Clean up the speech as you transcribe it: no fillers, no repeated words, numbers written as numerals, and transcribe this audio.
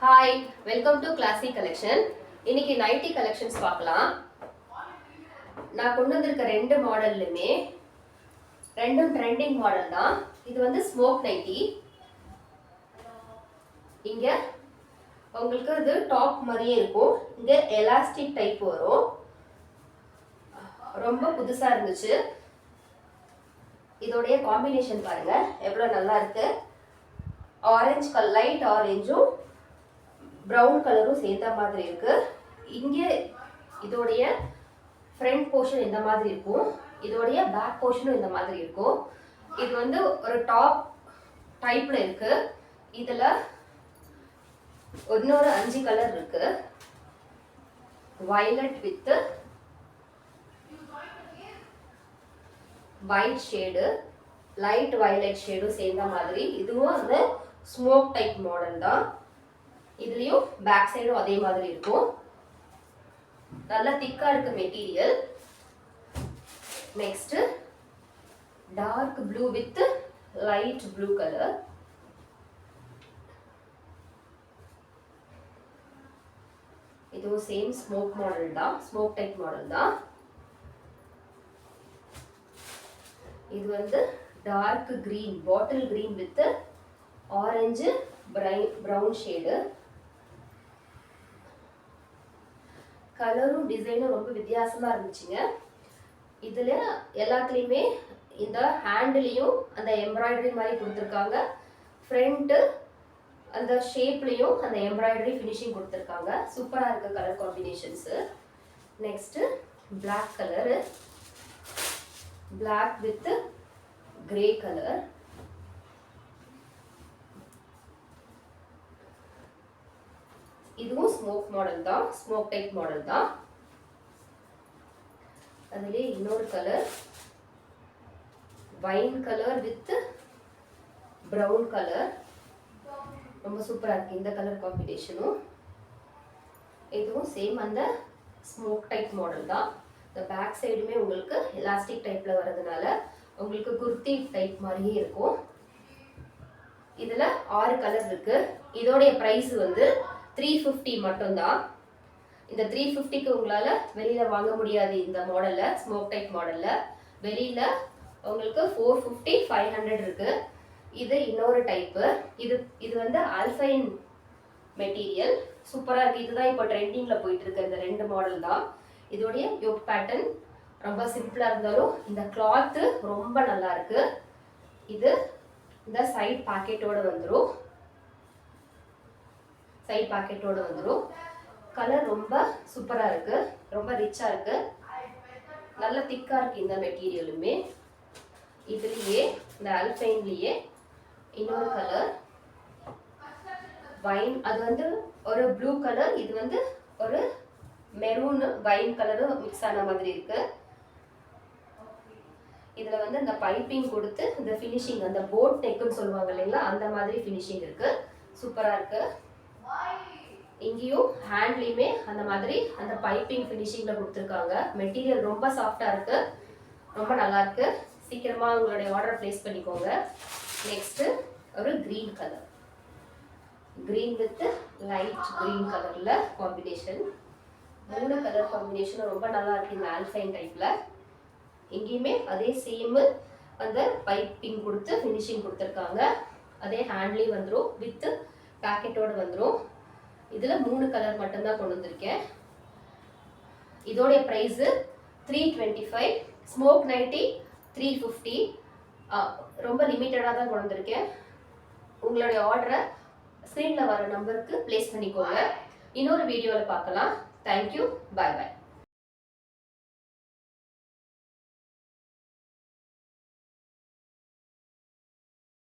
Hi, welcome to classic collection. இன்னைக்கு nightie collections பார்க்கலாம். நான் கொண்டு வந்திருக்க ரெண்டு மாடல்லுமே ரெண்டும் ட்ரெண்டிங் மாடல் தான். இது வந்து ஸ்மோக் நைட்டி. இங்க உங்களுக்கு இது டாப் மாதிரியே இருக்கும். இங்க எலாஸ்டிக் டைப் வரும். ரொம்ப புதுசா இருந்துச்சு. இதோடைய காம்பினேஷன் பாருங்க எவ்வளவு நல்லா இருக்கு. ஆரஞ்சு கலர், லைட் ஆரஞ்சும் ப்ரௌன் கலரும் சேர்த்த மாதிரி இருக்கு. இங்கே இதோடைய ஃப்ரண்ட் போர்ஷன் இந்த மாதிரி இருக்கும், இதோடைய பேக் போர்ஷனும் இந்த மாதிரி இருக்கும். இது வந்து ஒரு டாப் டைப்ல இருக்கு. இதுல இன்னொரு 5 கலர் இருக்கு. Violet with white shade, light violet ஷேடும் சேர்ந்த மாதிரி. இதுவும் அந்த ஸ்மோக் டைப் மாடல் தான். இதுலயும் பேக் சைடும் அதே மாதிரி இருக்கும். நல்லா திக்கா இருக்கு material. Next dark blue with light blue colour. இதுவும் சேம் ஸ்மோக் மாடல் தான், ஸ்மோக் டைப் மாடல் தான். இது வந்து dark green, bottle green with orange brown shade. கலரும் டிசைனும் ரொம்ப வித்தியாசமா இருந்துச்சுங்க. இதுல எல்லாத்துலயுமே இந்த ஹேண்ட்லயும் அந்த எம்ப்ராய்டரி மாதிரி கொடுத்துருக்காங்க. ஃப்ரண்ட் அந்த ஷேப்லயும் அந்த எம்ப்ராய்டரி ஃபினிஷிங் கொடுத்துருக்காங்க. சூப்பரா இருக்கு colour combinations. Next black colour, black with grey colour. இதுவும் ஸ்மோக் மாடல் தான், ஸ்மோக் டைப் மாடல் தான். அதுலயே இன்னொரு colour wine colour with brown colour. ரொம்ப சூப்பரா இருக்கு இந்த கலர் காம்பினேஷனும். இதுவும் சேம் அந்த ஸ்மோக் டைப் மாடல் தான். இந்த பேக் சைடுமே உங்களுக்கு எலாஸ்டிக் டைப்ல வரதுனால உங்களுக்கு குர்த்தி டைப் மாதிரியே இருக்கும். இதுல 6 கலர் இருக்கு. இதோடைய பிரைஸ் வந்து 350 மட்டும்தான். இந்த 350க்கு உங்களால வெளியில வாங்க முடியாது. இந்த மாடல்ல, ஸ்மோக் டைப் மாடல்ல வெளியில உங்களுக்கு 450 500 இருக்கு. இது இன்னொரு டைப். இது வந்து ஆல்பைன் மெட்டீரியல். சூப்பரா இருக்கு. இதுதான் இப்போ ட்ரெண்டிங்ல போயிட்டு இருக்கு. இந்த ரெண்டு மாடல் தான். இதோடைய யோக் பேட்டர்ன் ரொம்ப சிம்பிளா இருந்தாலும் இந்த கிளாத் ரொம்ப நல்லா இருக்கு. இது இந்த சைட் பாக்கெட்டோட வந்துரும். சைட் பாக்கெட்டோட வந்துரும். கலர் ரொம்ப சூப்பரா இருக்கு, ரொம்ப ரிச்சா இருக்கு, நல்ல திக்கா இருக்கு இந்த மெட்டீரியலுமே. இதுலயே இந்த ஆல்பைன்லயே இன்னொரு கலர் வைன், அது வந்து ஒரு ப்ளூ கலர், இது வந்து ஒரு மெரூன் வைன் கலரும் மிக்ஸ் ஆன மாதிரி இருக்கு. இதுல வந்து இந்த பைப்பிங் கொடுத்து இந்த ஃபினிஷிங், அந்த போட் நெக்குன்னு சொல்லுவாங்க இல்லைங்களா, அந்த மாதிரி ஃபினிஷிங் இருக்கு. சூப்பரா இருக்கு. இங்கேயும் ஹேண்ட்லயுமே அந்த மாதிரி அந்த பைப்பிங் ஃபினிஷிங்ல கொடுத்துருக்காங்க. மெட்டீரியல் ரொம்ப சாஃப்டா இருக்கு, ரொம்ப நல்லா இருக்கு. சீக்கிரமா உங்களுடைய ஆர்டர் பிளேஸ் பண்ணிக்கோங்க. நெக்ஸ்ட் ஒரு green colour, green with light green கலர்ல காம்பினேஷன். 3 கலர் காம்பினேஷன் ரொம்ப நல்லா இருக்கு இந்த ஆல்பைன் டைப்ல. இங்கேயுமே அதே சேம் அந்த பைப்பிங் கொடுத்து ஃபினிஷிங் கொடுத்துருக்காங்க. அதே ஹேண்ட்லயும் வந்துடும், வித் பேக்கெட்டோட வந்துடும். இதுல 3 கலர் மட்டும்தான் கொண்டு வந்திருக்கேன். இதோடைய பிரைஸ் 325. Smoke nightie 350. ரொம்ப லிமிட்டடா தான் கொண்டு வந்திருக்கேன். உங்களுடைய ஆர்டரை ஸ்க்ரீன்ல வர நம்பருக்கு பிளேஸ் பண்ணிக்கோங்க. இன்னொரு வீடியோவில் பார்க்கலாம். தேங்க்யூ, பாய் பாய்.